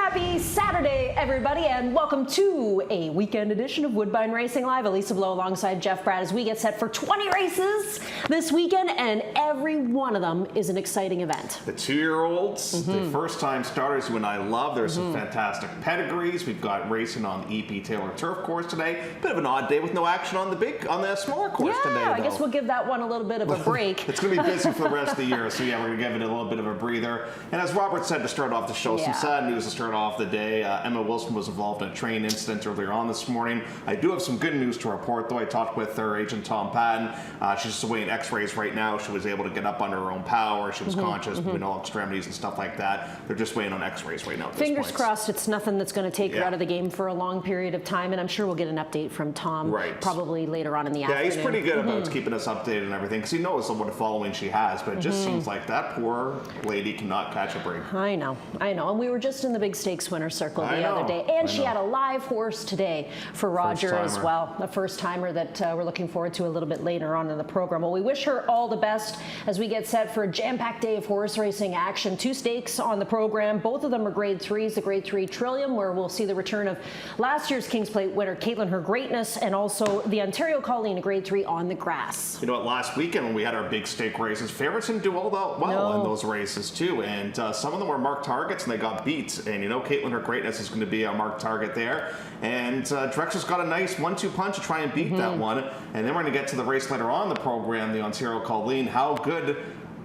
Happy Saturday, everybody, and welcome to a weekend edition of Woodbine Racing Live. Elisa Blow alongside Jeff Brad as we get set for 20 races this weekend, and every one of them is an exciting event. The two-year-olds, the first-time starters who and I love. There's some fantastic pedigrees. We've got racing on the E.P. Taylor Turf Course today. Bit of an odd day with no action on the smaller course today, though. I guess we'll give that one a little bit of a break. It's going to be busy for the rest of the year, so yeah, we're going to give it a little bit of a breather. And as Robert said to start off the show, some sad news to start off the day. Emma Wilson was involved in a train incident earlier on this morning. I do have some good news to report, though. I talked with her agent, Tom Patton. She's just awaiting x-rays right now. She was able to get up under her own power. She was conscious, moving all extremities and stuff like that. They're just waiting on x-rays right now at this point. Fingers crossed it's nothing that's going to take her out of the game for a long period of time, and I'm sure we'll get an update from Tom probably later on in the afternoon. Yeah, he's pretty good about keeping us updated and everything, because he knows what a following she has, but it just seems like that poor lady cannot catch a break. I know. And we were just in the big stakes winner circle the other day, and she had a live horse today for Roger as well, a first-timer that we're looking forward to a little bit later on in the program. Well, we wish her all the best as we get set for a jam-packed day of horse racing action. 2 stakes on the program. Both of them are Grade 3s, the Grade 3 Trillium, where we'll see the return of last year's Kings Plate winner Caitlin Her Greatness, and also the Ontario Colleen, a Grade 3 on the grass. You know what, last weekend when we had our big stake races, favorites didn't do all that well in those races too, and some of them were marked targets and they got beat, and you know Caitlin Her Greatness is going to be a marked target there, and Drexel's got a nice 1-2 punch to try and beat that one, and then we're going to get to the race later on in the program, the Ontario Colleen. How good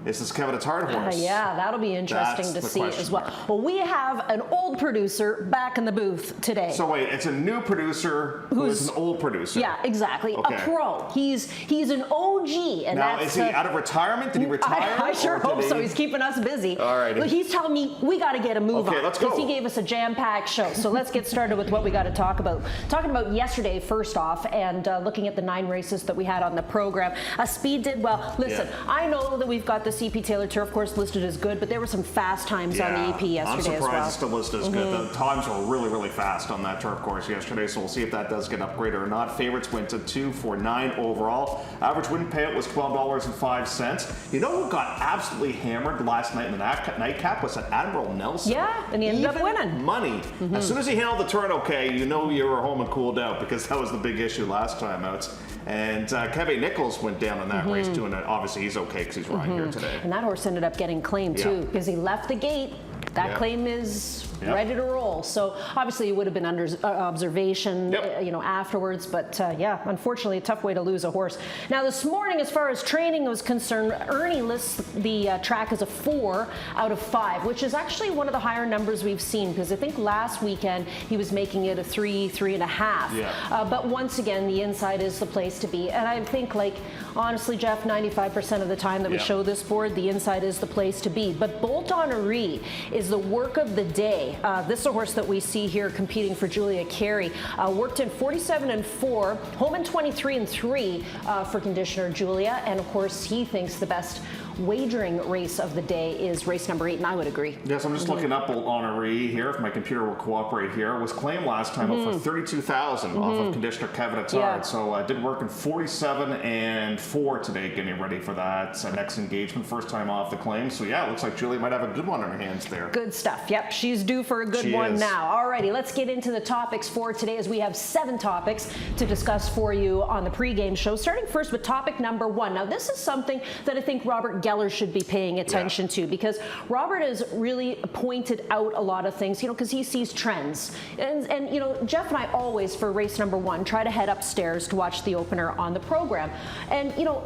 is this Kevin Attard horse? Yeah, that'll be interesting to see as well. Well, we have an old producer back in the booth today. So wait, it's a new producer who's an old producer. Yeah, exactly. Okay. A pro. He's an OG. And now, is he out of retirement? Did he retire? I sure hope so. He's keeping us busy. All right. But he's telling me we got to get a move on. Okay, let's go. Because he gave us a jam-packed show. So let's get started with what we got to talk about. Talking about yesterday, first off, and looking at the 9 races that we had on the program. Speed did well. Listen, I know that we've got the E.P. Taylor Turf Course listed as good, but there were some fast times on the E.P. yesterday as well. I'm surprised it's still listed as good. The times were really, really fast on that turf course yesterday, so we'll see if that does get upgraded or not. Favorites went to 2 for 9 overall. Average win payout was $12.05. You know who got absolutely hammered last night in the nightcap was that Admiral Nelson. Yeah, and he ended up winning. Money. As soon as he handled the turn okay, you know you were home and cooled out, because that was the big issue last time out. And Kevin Nichols went down in that race too, and obviously he's okay because he's riding here today. And that horse ended up getting claimed too, because he left the gate. That claim is ready to roll. So obviously it would have been under observation, you know, afterwards. But yeah, unfortunately, a tough way to lose a horse. Now this morning, as far as training was concerned, Ernie lists the track as a 4 out of 5, which is actually one of the higher numbers we've seen, because I think last weekend he was making it a 3, 3.5. But once again, the inside is the place to be. And I think, like, honestly, Jeff, 95% of the time that we show this board, the inside is the place to be. But Bolt Honoree is the work of the day. This is a horse that we see here competing for Julia Carey. Worked in 47-4, home in 23-3 for conditioner Julia. And of course, he thinks the best wagering race of the day is race number 8, and I would agree. Yes, I'm just looking up Bolt Honoree here, if my computer will cooperate here. It was claimed last time up for $32,000 off of conditioner Kevin Attard. So did work in 47-4 today, getting ready for that next engagement, first time off the claim. So yeah, it looks like Julie might have a good one on her hands there. Good stuff. Yep, she's due for a good one now. Alrighty, let's get into the topics for today, as we have 7 topics to discuss for you on the pregame show. Starting first with topic number 1. Now this is something that I think Robert Geller should be paying attention to, because Robert has really pointed out a lot of things, you know, because he sees trends. And you know, Jeff and I always, for race number 1, try to head upstairs to watch the opener on the program. And you know,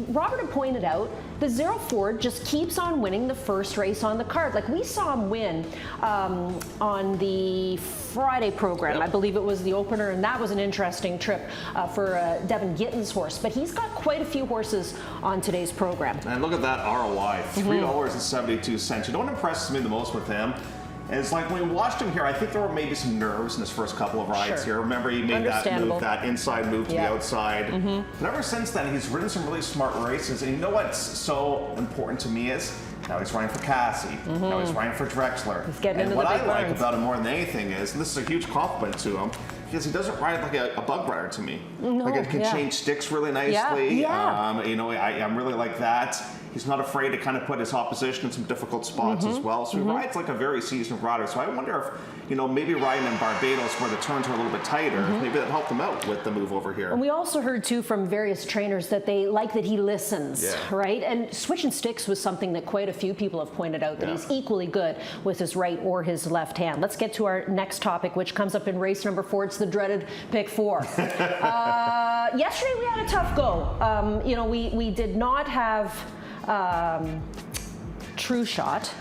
Robert had pointed out the 04 just keeps on winning the first race on the card. Like, we saw him win on the Friday program. I believe it was the opener, and that was an interesting trip for Devin Gitten's horse. But he's got quite a few horses on today's program. And look at that ROI, $3.72. You know what impresses me the most with him? And it's like when we watched him here, I think there were maybe some nerves in his first couple of rides here. Remember, he made that move, that inside move to the outside. But ever since then, he's ridden some really smart races. And you know what's so important to me is now he's running for Cassie. Now he's running for Drexler. He's getting and into what the big I like burns. about him more than anything is, and this is a huge compliment to him, because he doesn't ride like a bug rider to me. Like, it can change sticks really nicely. You know, I'm really like that. He's not afraid to kind of put his opposition in some difficult spots as well. So he rides like a very seasoned rider. So I wonder if, maybe riding in Barbados where the turns are a little bit tighter, maybe that helped him out with the move over here. And we also heard too from various trainers that they like that he listens, right? And switching sticks was something that quite a few people have pointed out, that he's equally good with his right or his left hand. Let's get to our next topic, which comes up in race number 4. It's the dreaded pick 4. Yesterday we had a tough go. We did not have True Shot.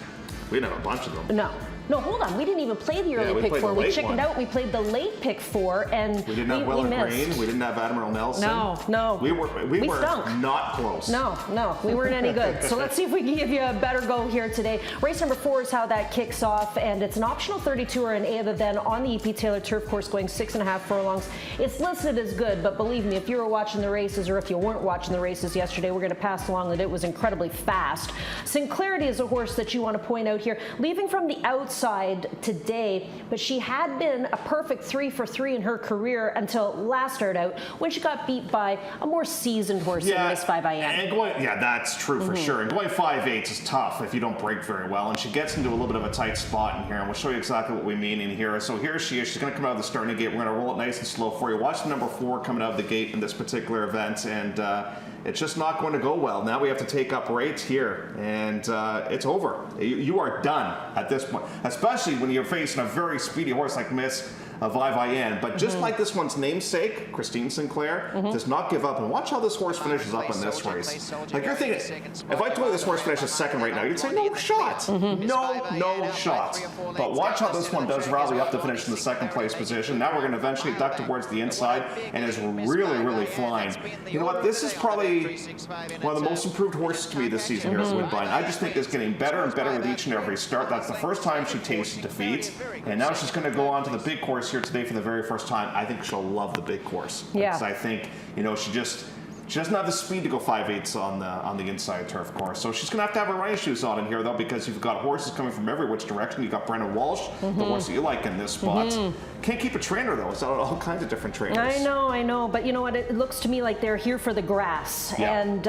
We didn't have a bunch of them. No, hold on. We didn't even play the early pick 4. We chickened out. We played the late pick 4, and we didn't have Will Green. We didn't have Admiral Nelson. No. We were not close. No, we weren't any good. So let's see if we can give you a better go here today. Race number 4 is how that kicks off, and it's an optional 32 or an A then on the EP Taylor turf course, going 6.5 furlongs. It's listed as good, but believe me, if you were watching the races or if you weren't watching the races yesterday, we're going to pass along that it was incredibly fast. Sinclarity is a horse that you want to point out here, leaving from the outside today, but she had been a perfect 3 for 3 in her career until last start out when she got beat by a more seasoned horse in race 5 IM. And that's true for sure. And going 5/8 is tough if you don't break very well. And she gets into a little bit of a tight spot in here, and we'll show you exactly what we mean in here. So here she is. She's going to come out of the starting gate. We're going to roll it nice and slow for you. Watch the number 4 coming out of the gate in this particular event, and it's just not going to go well. Now we have to take up rates here, and it's over. You are done at this point, especially when you're facing a very speedy horse like Miss Vivian. But just like this one's namesake, Christine Sinclair, does not give up. And watch how this horse finishes up in this race. Like, you're thinking, if I told you this horse finishes second right now, you'd say, no shot. No shot. But watch how this one does rally up to finish in the second place position. Now we're going to eventually duck towards the inside and is really, really flying. You know what? This is probably one of the most improved horses to me this season here at Woodbine. I just think it's getting better and better with each and every start. That's the first time she tasted defeat. And now she's going to go on to the big course here today for the very first time. I think she'll love the big course. Because I think, she doesn't have the speed to go 5/8 on the inside turf course. So she's going to have her running shoes on in here, though, because you've got horses coming from every which direction. You've got Brendan Walsh, the horse that you like in this spot. Can't keep a trainer, though. It's all kinds of different trainers. I know. But you know what? It looks to me like they're here for the grass. And,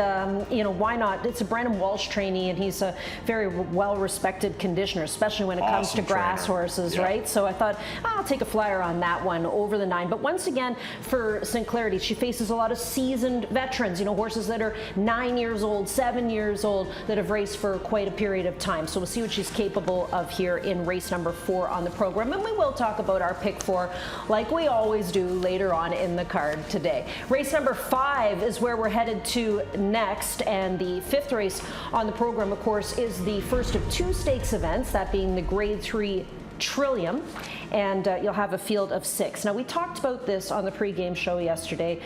why not? It's a Brendan Walsh trainee, and he's a very well-respected conditioner, especially when it comes to grass horses, right? So I thought, I'll take a flyer on that one over the 9. But once again, for Sinclarity, she faces a lot of seasoned veterans, horses that are 9 years old, 7 years old, that have raced for quite a period of time. So we'll see what she's capable of here in race number 4 on the program. And we will talk about our pick 4 like we always do later on in the card today. Race number 5 is where we're headed to next, and the 5th race on the program, of course, is the first of 2 stakes events, that being the Grade 3 Trillium, and you'll have a field of 6. Now, we talked about this on the pregame show yesterday,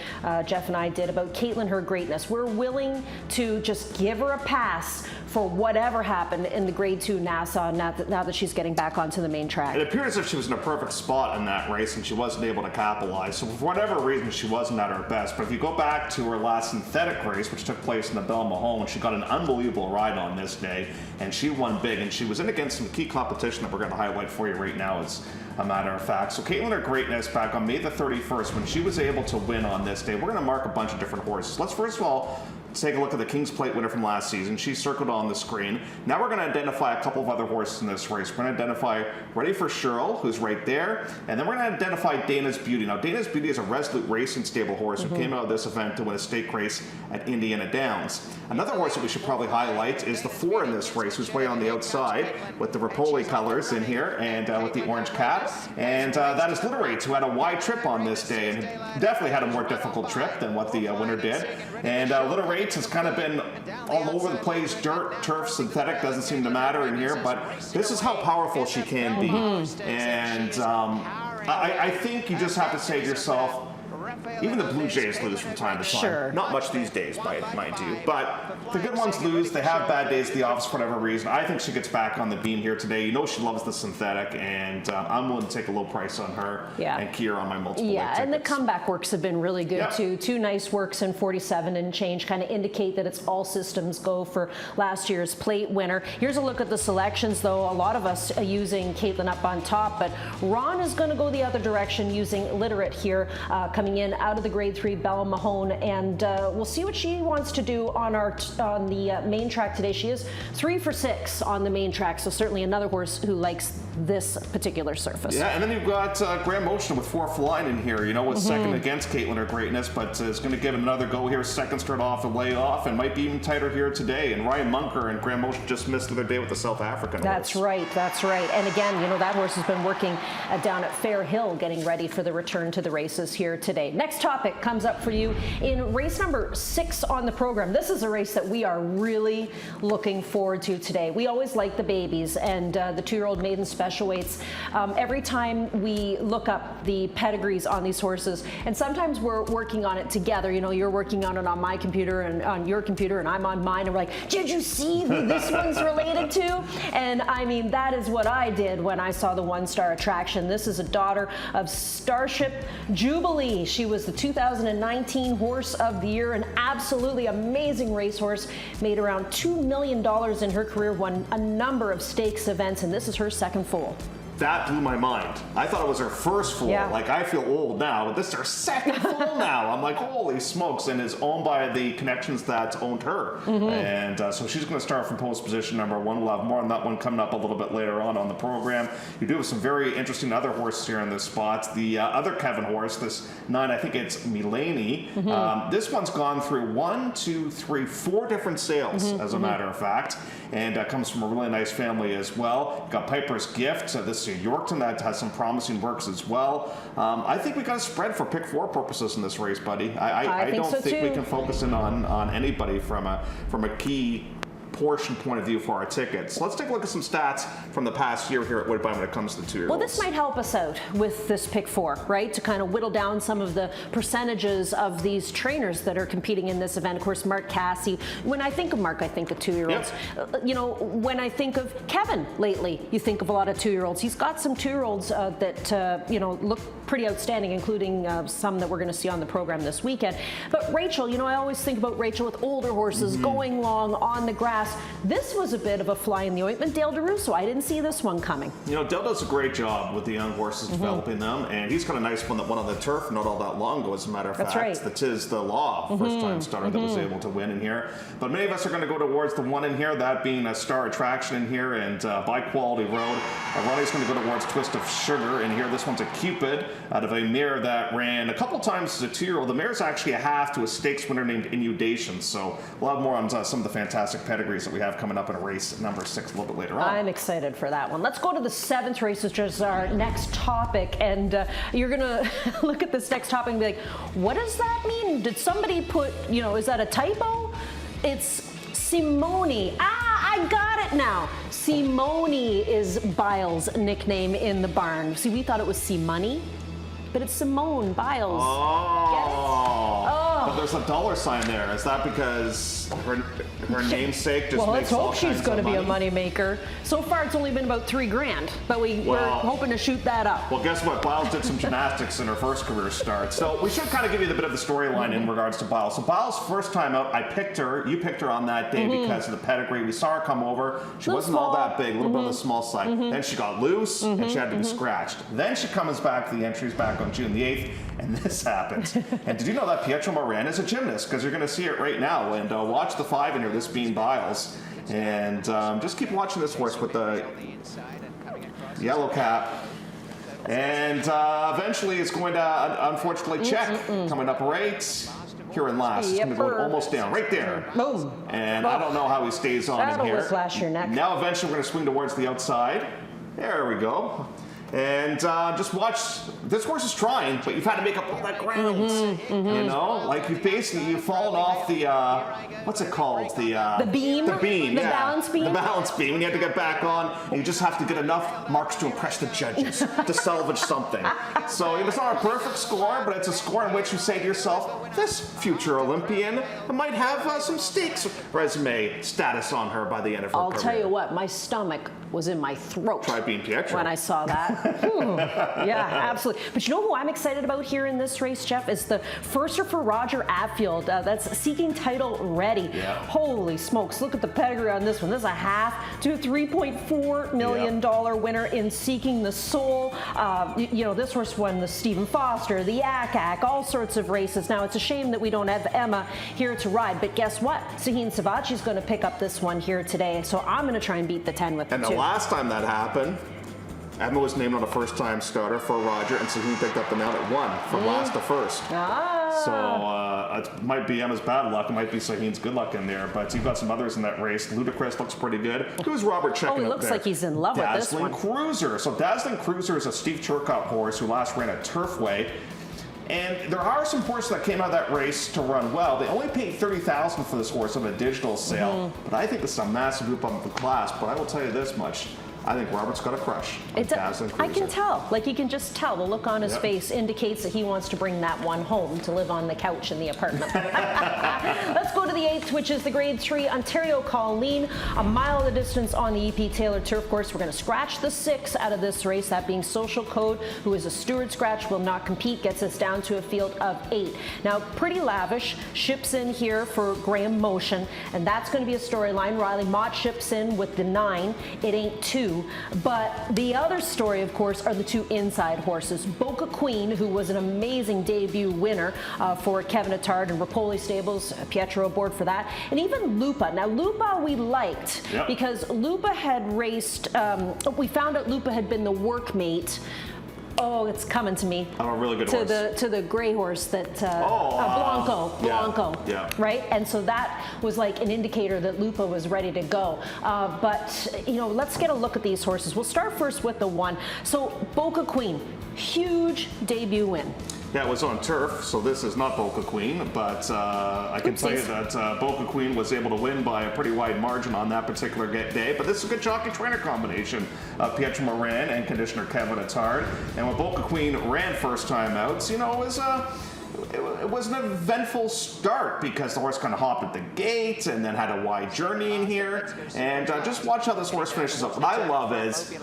Jeff and I did, about Caitlin, her greatness. We're willing to just give her a pass for whatever happened in the Grade 2 Nassau now that she's getting back onto the main track. It appears as if she was in a perfect spot in that race and she wasn't able to capitalize. So for whatever reason, she wasn't at her best. But if you go back to her last synthetic race, which took place in the Belle Mahone, she got an unbelievable ride on this day, and she won big. And she was in against some key competition that we're going to highlight for you right now, as a matter of fact. So Caitlin, her greatness back on May the 31st, when she was able to win on this day. We're going to mark a bunch of different horses. Let's first of all take a look at the King's Plate winner from last season. She's circled on the screen. Now we're going to identify a couple of other horses in this race. We're going to identify Ready for Cheryl, who's right there, and then we're going to identify Dana's Beauty. Now, Dana's Beauty is a Resolute Racing stable horse who came out of this event to win a stake race at Indiana Downs. Another horse that we should probably highlight is the 4 in this race, who's way on the outside with the Rapoli colors in here and with the orange cap. And that is Literates, who had a wide trip on this day and definitely had a more difficult trip than what the winner did. And Literates has kind of been all over the place. Dirt, turf, synthetic, doesn't seem to matter in here, but this is how powerful she can be. And I think you just have to say to yourself, even the Blue Jays lose from time to time. Sure. Not much these days, mind you. But the good ones lose. They have bad days at the office for whatever reason. I think she gets back on the beam here today. You know she loves the synthetic, and I'm willing to take a low price on her and key her on my multiple leg tickets. And the comeback works have been really good too. 2 nice works in 47 and change kind of indicate that it's all systems go for last year's plate winner. Here's a look at the selections, though. A lot of us are using Caitlin up on top, but Ron is going to go the other direction using Literate here coming in win out of the Grade 3 Bella Mahone, and we'll see what she wants to do on the main track today. She is 3 for 6 on the main track, so certainly another horse who likes this particular surface. Yeah, and then you've got Graham Motion with 4 flying in here, was second against Caitlin Her Greatness, but is going to give it another go here. Second start off and lay off, and might be even tighter here today. And Ryan Munker and Graham Motion just missed their day with the South African That's horse. Right, that's right. And again, that horse has been working down at Fair Hill, getting ready for the return to the races here today. Next topic comes up for you in race number 6 on the program. This is a race that we are really looking forward to today. We always like the babies and the 2-year-old maiden special weights. Every time we look up the pedigrees on these horses, and sometimes we're working on it together. You're working on it on my computer and on your computer, and I'm on mine, and we're like, did you see who this one's related to? And I mean, that is what I did when I saw the 1-star attraction. This is a daughter of Starship Jubilee. She was the 2019 Horse of the Year, an absolutely amazing racehorse, made around $2 million in her career, won a number of stakes events, and this is her second foal. That blew my mind. I thought it was her first foal. Yeah. Like, I feel old now, but this is her second foal now. I'm like, holy smokes, and is owned by the connections that owned her. And so she's going to start from post position number 1. We'll have more on that one coming up a little bit later on the program. You do have some very interesting other horses here in this spot. The other Kevin horse, this 9, I think it's Milani. This one's gone through 4 different sales, as a matter of fact, and comes from a really nice family as well. Got Piper's Gift. This is Yorkton that has some promising works as well. I think we got a spread for pick 4 purposes in this race, buddy. I don't think we can focus in on anybody from a key portion point of view for our tickets. Let's take a look at some stats from the past year here at Woodbine when it comes to the 2-year-olds. Well, this might help us out with this pick 4, right? To kind of whittle down some of the percentages of these trainers that are competing in this event. Of course, Mark Cassey. When I think of Mark, I think of 2-year-olds. Yep. When I think of Kevin lately, you think of a lot of 2-year-olds. He's got some 2-year-olds that look pretty outstanding, including some that we're going to see on the program this weekend. But Rachel, I always think about Rachel with older horses going long on the grass. This was a bit of a fly in the ointment. Dale DeRusso, I didn't see this one coming. Dale does a great job with the young horses, developing them, and he's got a nice one that won on the turf not all that long ago, as a matter of fact. That's right. The Tiz the Law, first-time starter that was able to win in here. But many of us are going to go towards the 1 in here, that being a Star Attraction in here, and by Quality Road. Ronnie's going to go towards Twist of Sugar in here. This one's a Cupid out of a mare that ran a couple times as a 2-year-old. The mare's actually a half to a stakes winner named Inundation, so we'll have more on some of the fantastic pedigrees that we have coming up in race number 6 a little bit later on. I'm excited for that one. Let's go to the 7th race, which is our next topic, and you're going to look at this next topic and be like, what does that mean? Did somebody put, is that a typo? It's Simone. I got it now. Simone is Biles' nickname in the barn. See, we thought it was C-Money, but it's Simone Biles. Oh. Get it? Oh. But there's a $sign there. Is that because her namesake just makes all kinds of money? Well, let's hope she's going to be a money maker. So far, it's only been about $3,000, but we're hoping to shoot that up. Well, guess what? Biles did some gymnastics in her first career start. So we should kind of give you a bit of the storyline in regards to Biles. So Biles' first time out, you picked her on that day because of the pedigree. We saw her come over. She wasn't all that big, a little bit on the small side. Then she got loose and she had to be scratched. Then she comes back to the entries back on June the 8th, and this happened. And did you know that Pietro Moran is a gymnast? Because you're going to see it right now. And watch the 5 in here, this being Biles. And just keep watching this horse with the yellow cap. And eventually it's going to, unfortunately, check. Coming up right here in last. It's going to go almost down, right there. Boom. And I don't know how he stays on in here. That'll whiplash your neck. Now eventually we're going to swing towards the outside. There we go. And just watch, this horse is trying, but you've had to make up all that ground. Like you've fallen off the, what's it called? The beam? The beam, The balance beam? The balance beam, and you have to get back on, and you just have to get enough marks to impress the judges to salvage something. So it's not a perfect score, but it's a score in which you say to yourself, this future Olympian might have some stakes resume status on her by the end of her career. I'll tell you what, my stomach was in my throat. Try being Pietro. When I saw that. Yeah, absolutely. But you know who I'm excited about here in this race, Jeff, is the firster for Roger Atfield. That's seeking title ready. Yeah. Holy smokes, look at the pedigree on this one. This is a $1/2 to $3.4 million winner in Seeking the Soul. You know, this horse won the Stephen Foster, the Yak, all sorts of races. Now, it's a shame that we don't have Emma here to ride, but guess what? Sahin Savachi's going to pick up this one here today, so I'm going to try and beat the 10 with And it the too. last time that happened, Emma was named on a first-time starter for Roger, and Sahin picked up the mount at 1 from last to first. So it might be Emma's bad luck. It might be Sahin's good luck in there. But you've got some others in that race. Ludacris looks pretty good. Who's Robert checking out there? He looks like he's in love with this one. Dazzling Cruiser. So Dazzling Cruiser is a Steve Turcotte horse who last ran at Turfway. And there are some horses that came out of that race to run well. They only paid $30,000 for this horse on a digital sale. But I think this is a massive move up the class. But I will tell you this much. I think Robert's got a crush on Dazzling Cruiser. I can tell. Like, you can just tell. The look on his face indicates that he wants to bring that one home to live on the couch in the apartment. Let's go to the 8th, which is the Grade 3 Ontario Colleen. A mile of the distance on the EP Taylor Turf Course. We're going to scratch the 6 out of this race, that being Social Code, who is a steward scratch, will not compete, gets us down to a field of 8. Now, Pretty Lavish ships in here for Graham Motion, and that's going to be a storyline. Riley Mott ships in with the 9. It ain't 2. But the other story, of course, are the 2 inside horses. Boca Queen, who was an amazing debut winner for Kevin Attard and Rapoli Stables, Pietro aboard for that, and even Lupa. Now, Lupa we liked because Lupa had raced, we found out Lupa had been the workmate. Oh, it's coming to me. I'm a really good horse. To the gray horse that Blanco, right? And so that was like an indicator that Lupa was ready to go. But you know, let's get a look at these horses. We'll start first with the 1. So Boca Queen, huge debut win. Yeah, it was on turf, so this is not Boca Queen, but I can tell you that Boca Queen was able to win by a pretty wide margin on that particular day. But this is a good jockey-trainer combination of Pietro Moran and conditioner Kevin Attard. And when Boca Queen ran first time out, you know, it was an eventful start because the horse kind of hopped at the gate and then had a wide journey in here. And just watch how this horse finishes up. What I love is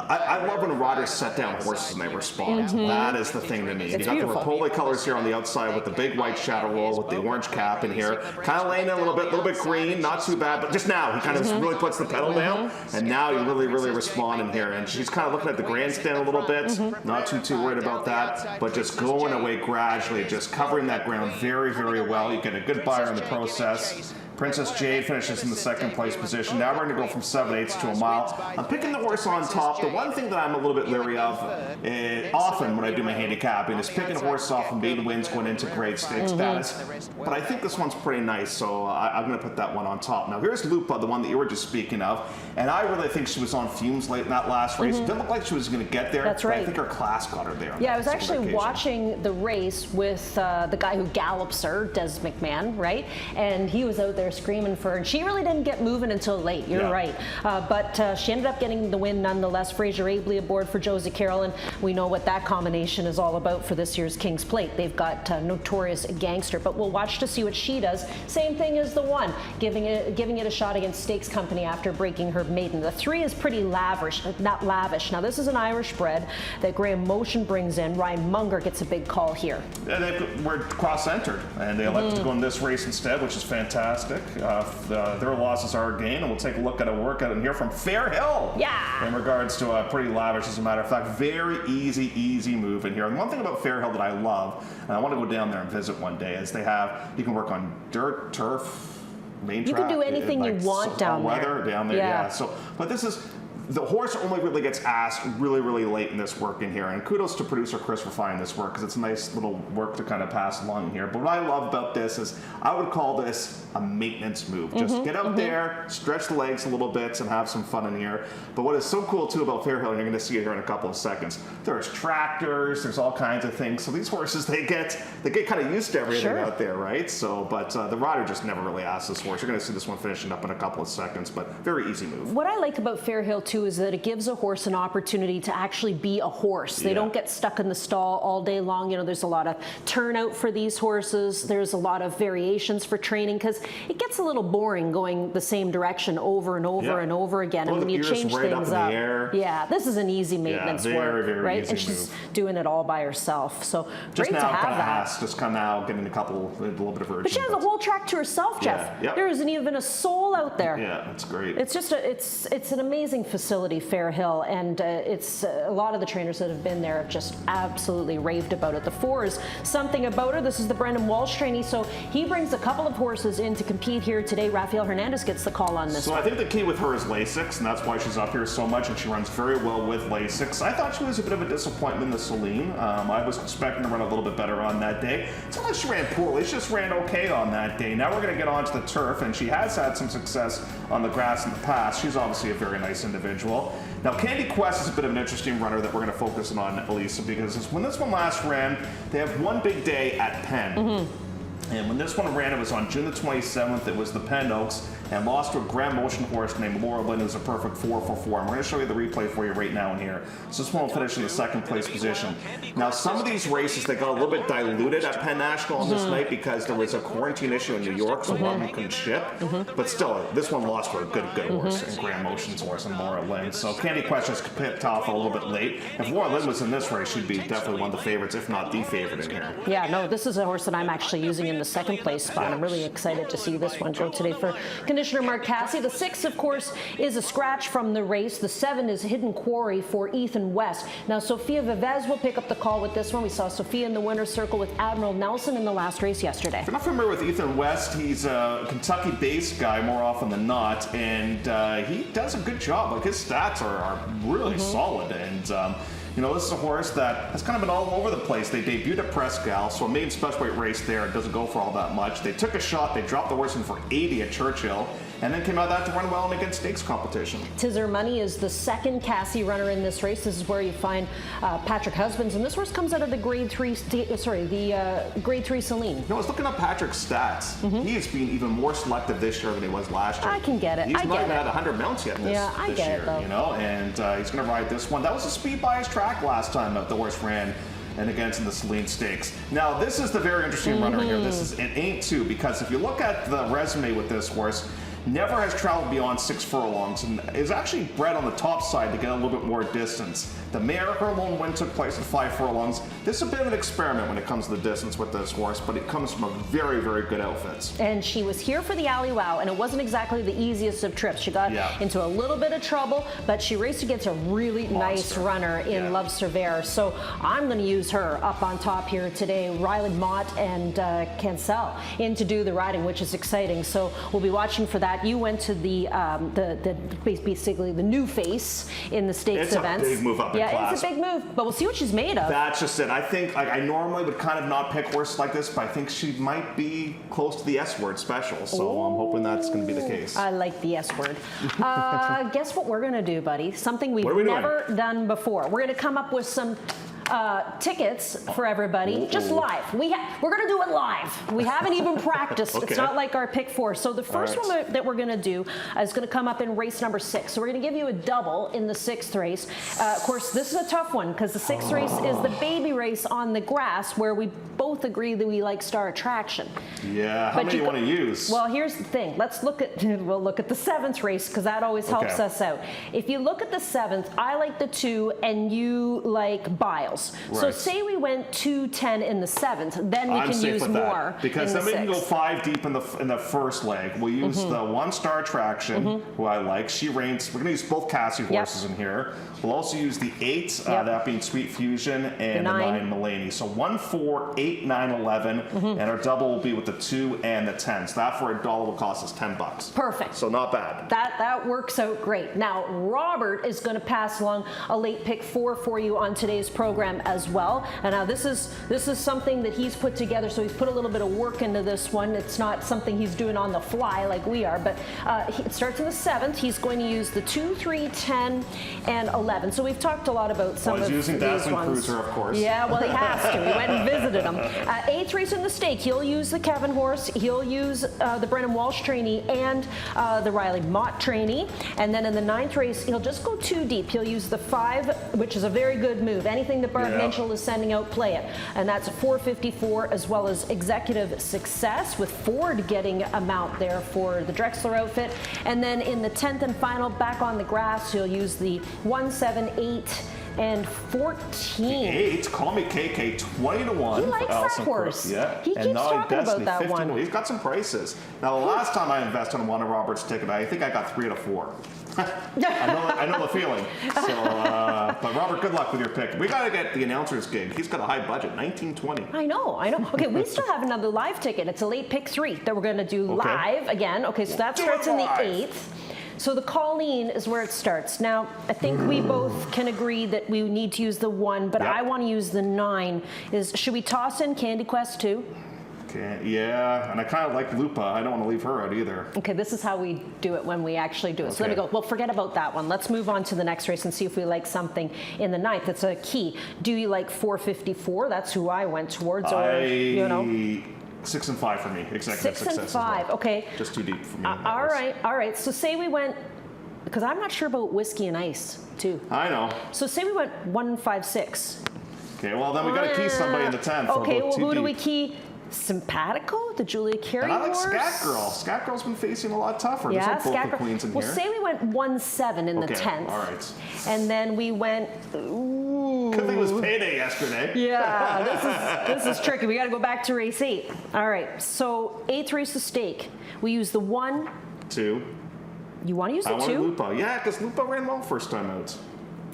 I love when riders set down horses and they respond. That is the thing to me. You got the Rapoli colors here on the outside with the big white shadow roll with the orange cap in here. Kind of laying in a little bit green, not too bad, but just now he kind of really puts the pedal down, and now you really respond in here. And she's kind of looking at the grandstand a little bit, not too worried about that, but just going away gradually, just covering that ground very well. You get a good buyer in the process. Princess Jade finishes in the 2nd place position. Now we're going to go from 7/8 to a mile. I'm picking the horse on top. The one thing that I'm a little bit leery of, often when I do my handicapping, is picking a horse off from maiden wins going into grade stakes status. But I think this one's pretty nice, so I'm going to put that one on top. Now here's Lupa, the one that you were just speaking of, and I really think she was on fumes late in that last race. It didn't look like she was going to get there. That's right. But I think her class got her there. Yeah, I was actually watching the race with the guy who gallops her, Des McMahon, right? And he was out there screaming for her, and she really didn't get moving until late. You're right. But she ended up getting the win nonetheless. Fraser Abley aboard for Josie Carroll, and we know what that combination is all about for this year's King's Plate. They've got Notorious Gangster, but we'll watch to see what she does. Same thing as the 1, giving it a shot against Stakes Company after breaking her maiden. The 3 is Pretty Lavish, not lavish. Now this is an Irish bred that Graham Motion brings in. Ryan Munger gets a big call here. Yeah, they were cross-entered, and they elected to go in this race instead, which is fantastic. Their losses are a gain, and we'll take a look at a workout in here from Fairhill. Yeah. In regards to Pretty Lavish, as a matter of fact, very easy move in here. And one thing about Fairhill that I love, and I want to go down there and visit one day, is you can work on dirt, turf, main track. You can do anything you want down there. Weather down there, yeah. So, but this is. The horse only really gets asked really late in this work in here, and kudos to producer Chris for finding this work because it's a nice little work to kind of pass along here. But what I love about this is I would call this a maintenance move. Just get out there, stretch the legs a little bit, and have some fun in here. But what is so cool too about Fairhill, and you're going to see it here in a couple of seconds, there's tractors, there's all kinds of things. So these horses they get kind of used to everything out there, right? So, but the rider just never really asks this horse. You're going to see this one finishing up in a couple of seconds, but very easy move. What I like about Fairhill too too is that it gives a horse an opportunity to actually be a horse. They don't get stuck in the stall all day long. You know, there's a lot of turnout for these horses. There's a lot of variations for training because it gets a little boring going the same direction over and over and over again. And when you change things up, this is an easy maintenance work, right? And she's doing it all by herself. So just great to have that. Just come out, getting a little bit of urgency. But she has the whole track to herself, Jeff. There isn't even a soul out there. Yeah, that's great. It's just it's an amazing facility, Fair Hill, and it's a lot of the trainers that have been there have just absolutely raved about it. The 4 is Something About Her. This is the Brendan Walsh trainee, so he brings a couple of horses in to compete here today. Rafael Hernandez gets the call on this. So I think the key with her is Lasix, and that's why she's up here so much, and she runs very well with Lasix. I thought she was a bit of a disappointment in the Saline. I was expecting to run a little bit better on that day. It's not like she ran poorly, she just ran okay on that day. Now we're going to get onto the turf, and she has had some success on the grass in the past. She's obviously a very nice individual. Now, Candy Quest is a bit of an interesting runner that we're going to focus on, Elisa, because when this one last ran, they have one big day at Penn. And when this one ran, it was on June the 27th. It was the Penn Oaks, and lost to a Grand Motion horse named Laura Lynn, who's a perfect 4-for-4. And we're going to show you the replay for you right now in here. So this one will finish in the second place position. Now, some of these races, they got a little bit diluted at Penn National on this night because there was a quarantine issue in New York, so one of them couldn't ship. But still, this one lost to a good horse, and Grand Motion's horse, and Laura Lynn. So Candy Quest just picked off a little bit late. If Laura Lynn was in this race, she'd be definitely one of the favorites, if not the favorite in here. Yeah, no, this is a horse that I'm actually using in the second place spot. I'm really excited to see this one go today for Conditioner Mark Cassidy. The 6, of course, is a scratch from the race. The 7 is Hidden Quarry for Ethan West. Now, Sophia Vivez will pick up the call with this one. We saw Sophia in the winner's circle with Admiral Nelson in the last race yesterday. If you're not familiar with Ethan West, he's a Kentucky-based guy more often than not, and he does a good job. Like, his stats are really solid, and you know, this is a horse that has kind of been all over the place. They debuted at Prescal, so a maiden special weight race there. It doesn't go for all that much. They took a shot. They dropped the horse in for 80 at Churchill, and then came out that to run well in against stakes competition. Tizzer Money is the second Cassie runner in this race. This is where you find Patrick Husbands, and this horse comes out of the Grade 3 Saline. No, I was looking up Patrick's stats. He has been even more selective this year than he was last year. I can get it. He's not even had 100 mounts yet this year, though. You know, and he's going to ride this one. That was a speed bias track last time that the horse ran and against in the Saline Stakes. Now, this is the very interesting runner here. This is an 8-2, because if you look at the resume with this horse, never has traveled beyond 6 furlongs and is actually bred on the top side to get a little bit more distance. The mare, her lone win took place at 5 furlongs. This is a bit of an experiment when it comes to the distance with this horse, but it comes from a very, very good outfits. And she was here for the Alley Wow, and it wasn't exactly the easiest of trips. She got into a little bit of trouble, but she raced against a really nice runner in Love Cervere. So I'm going to use her up on top here today. Riley Mott and Cancel in to do the riding, which is exciting. So we'll be watching for that. You went to the basically the new face in the stakes events. It's a big move up in class. It's a big move, but we'll see what she's made of. That's just it. I think I normally would kind of not pick horses like this, but I think she might be close to the S word special. So I'm hoping that's going to be the case. I like the S word. Guess what we're going to do, buddy? Something we've never done before. We're going to come up with some tickets for everybody, just live. We're going to do it live. We haven't even practiced. It's not like our pick 4. So the first one that we're going to do is going to come up in race number 6. So we're going to give you a double in the 6th race. Of course, this is a tough one because the 6th race is the baby race on the grass, where we both agree that we like Star Attraction. Yeah, how many do you want to use? Well, here's the thing. We'll look at the 7th race, because that always helps us out. If you look at the 7th, I like the 2 and you like Biles. So say we went 2-10 in the 7th, then we can use more because in then the we can 6th. go 5 deep in the first leg. We'll use the 1 Star Attraction, who I like. She reigns. We're going to use both Cassie horses in here. We'll also use the 8, that being Sweet Fusion, and the 9 Mulaney. So 1, 4, 8, 9, 11, and our double will be with the 2 and the 10. So that for $1 will cost us $10. Perfect. So not bad. That works out great. Now, Robert is going to pass along a late pick 4 for you on today's program. program as well. And now this is something that he's put together, so he's put a little bit of work into this one. It's not something he's doing on the fly like we are, but it starts on the 7th. He's going to use the 2, 3, 10, and 11. So we've talked a lot about some of these ones. He's using Dazzling Cruiser, of course. Yeah, well, he has to. We went and visited him. 8th race in the stake, he'll use the Kevin horse, he'll use the Brennan Walsh trainee, and the Riley Mott trainee. And then in the 9th race, he'll just go 2 deep. He'll use the 5, which is a very good move. Anything that Bart Minchell is sending out, play it. And that's 454, as well as Executive Success, with Ford getting a mount there for the Drexler outfit. And then in the 10th and final, back on the grass, he'll use the 1, 7, 8, and 14. 8, call me KK, 20 to 1. He likes that horse. Yeah. He keeps talking about that 15 one. He's got some prices. Now, the last time I invested in one of Robert's ticket, I think I got 3 to 4. I know the feeling. So, but Robert, good luck with your pick. We got to get the announcer's gig. He's got a high budget, $19.20. I know. Okay, we still have another live ticket. It's a late pick 3 that we're going to do live again. Okay, so that starts in the 8th. So the Colleen is where it starts. Now, I think we both can agree that we need to use the 1, but I want to use the 9. Should we toss in Candy Quest too? Okay, yeah, and I kind of like Lupa. I don't want to leave her out either. Okay, this is how we do it when we actually do it. So let me go. Well, forget about that one. Let's move on to the next race and see if we like something in the 9th. That's a key. Do you like 454? That's who I went towards. Or, you know. 6 and 5 for me. Executive 6 and 5. Well. Okay. Just too deep for me. All right. So say we went, because I'm not sure about whiskey and ice too. I know. So say we went 1, 5, 6. Okay. Well, then we got to key somebody in the 10th. Okay. Well, who do we key? Simpatico, the Julia Carey horse? And I like horse? Scat Girl. Scat Girl's been facing a lot tougher. Yeah, There's no Polka Queens in here. Well, say we went 1, 7 in the 10th. All right. And then we went. Ooh. Good thing it was payday yesterday. Yeah, this is tricky. We got to go back to race 8. All right. So 8th race the stake. We use the 1. 2. You want to use the 2? I want Lupa. Yeah, because Lupa ran well first time out.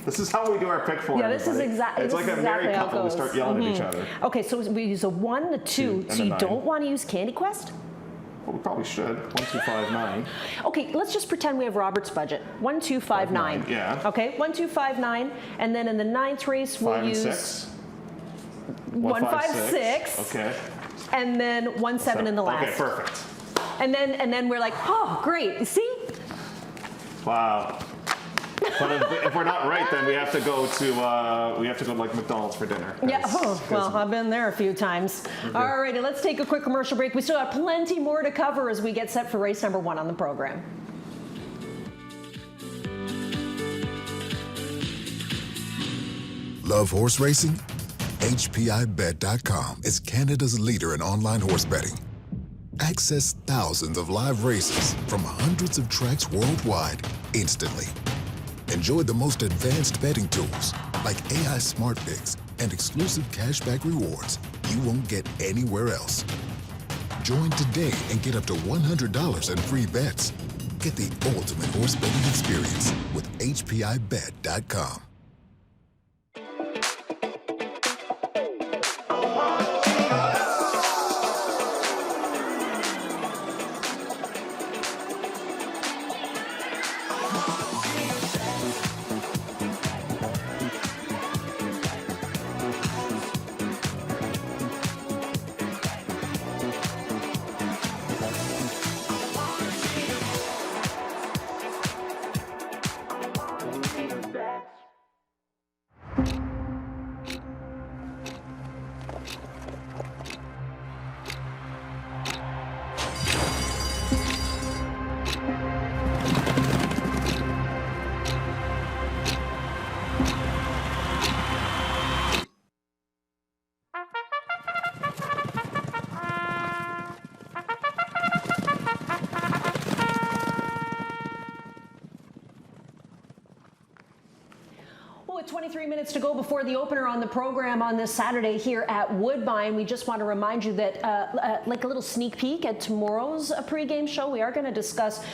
This is how we do our pick for Yeah, everybody. this is exactly. It's like a married couple who start yelling at each other. Okay, so we use a 1, the 2. So you don't want to use Candy Quest? Well, we probably should. 1, 2, 5, 9. Okay, let's just pretend we have Robert's budget. 1, 2, 5, 9. Yeah. Okay, 1, 2, 5, 9, and then in the 9th race we'll 5 and use 6. 1, 5, 6. Okay. And then 1, 7 in the last. Okay, perfect. And then we're like, oh, great. You see? Wow. But if we're not right, then we have to go to like McDonald's for dinner. Yeah. Oh, well, I've been there a few times. Okay. All righty, let's take a quick commercial break. We still have plenty more to cover as we get set for race number 1 on the program. Love horse racing? HPIBet.com is Canada's leader in online horse betting. Access thousands of live races from hundreds of tracks worldwide instantly. Enjoy the most advanced betting tools like AI Smart Picks and exclusive cashback rewards you won't get anywhere else. Join today and get up to $100 in free bets. Get the ultimate horse betting experience with HPIBet.com. With 23 minutes to go before the opener on the program on this Saturday here at Woodbine, we just want to remind you that like a little sneak peek at tomorrow's pregame show, we are going to discuss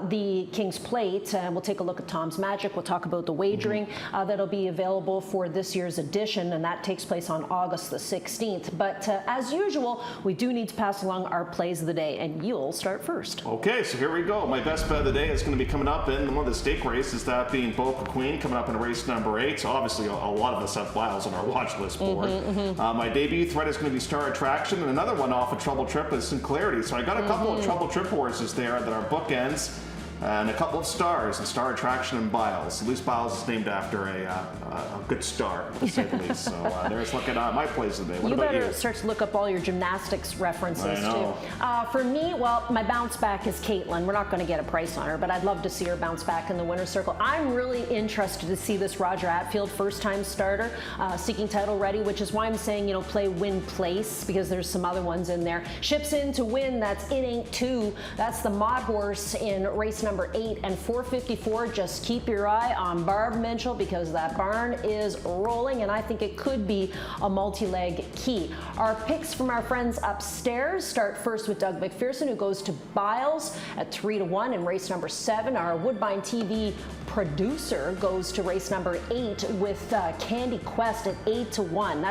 the King's Plate. We'll take a look at Tom's Magic. We'll talk about the wagering that'll be available for this year's edition, and that takes place on August the 16th. But as usual, we do need to pass along our plays of the day, and you'll start first. Okay, so here we go. My best bet of the day is going to be coming up in one of the stake races, that being Boca Queen, coming up in race number 8. obviously a lot of us have Biles on our watch list board. My debut threat is going to be Star Attraction, and another one off a Trouble Trip is Sinclarity. So I got a couple of Trouble Trip horses there that are bookends, and a couple of stars, and Star Attraction and Biles. At least Biles is named after a good star, to say the least. So there's looking at my plays today. What about you? You better start to look up all your gymnastics references, I know. too. For me, well, my bounce back is Caitlin. We're not going to get a price on her, but I'd love to see her bounce back in the winner's circle. I'm really interested to see this Roger Attfield first-time starter, seeking title ready, which is why I'm saying, play win place, because there's some other ones in there. Ships in to win, that's It Ain't Two. That's the Mod horse in race number 8 and 454. Just keep your eye on Barb Mitchell, because that barn is rolling, and I think it could be a multi-leg key. Our picks from our friends upstairs start first with Doug McPherson, who goes to Biles at 3-1 in race number 7. Our Woodbine TV producer goes to race number 8 with Candy Quest at 8-1.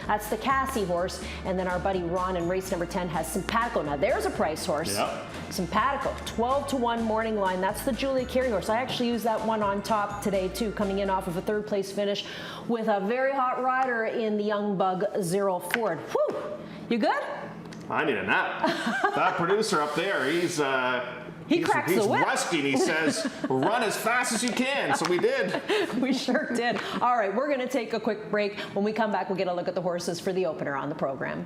That's the Cassie horse, and then our buddy Ron in race number 10 has Simpatico. Now there's a price horse. Yep. Simpatico, 12-1 morning line. That's the Julia Carey horse. I actually used that one on top today too, coming in off of a 3rd place finish with a very hot rider in the Young Bug Zero Ford. Whew, you good? I need a nap. That producer up there, he's cracks the whip. rusty, and he says, run as fast as you can. So we did. We sure did. All right, we're going to take a quick break. When we come back, we'll get a look at the horses for the opener on the program.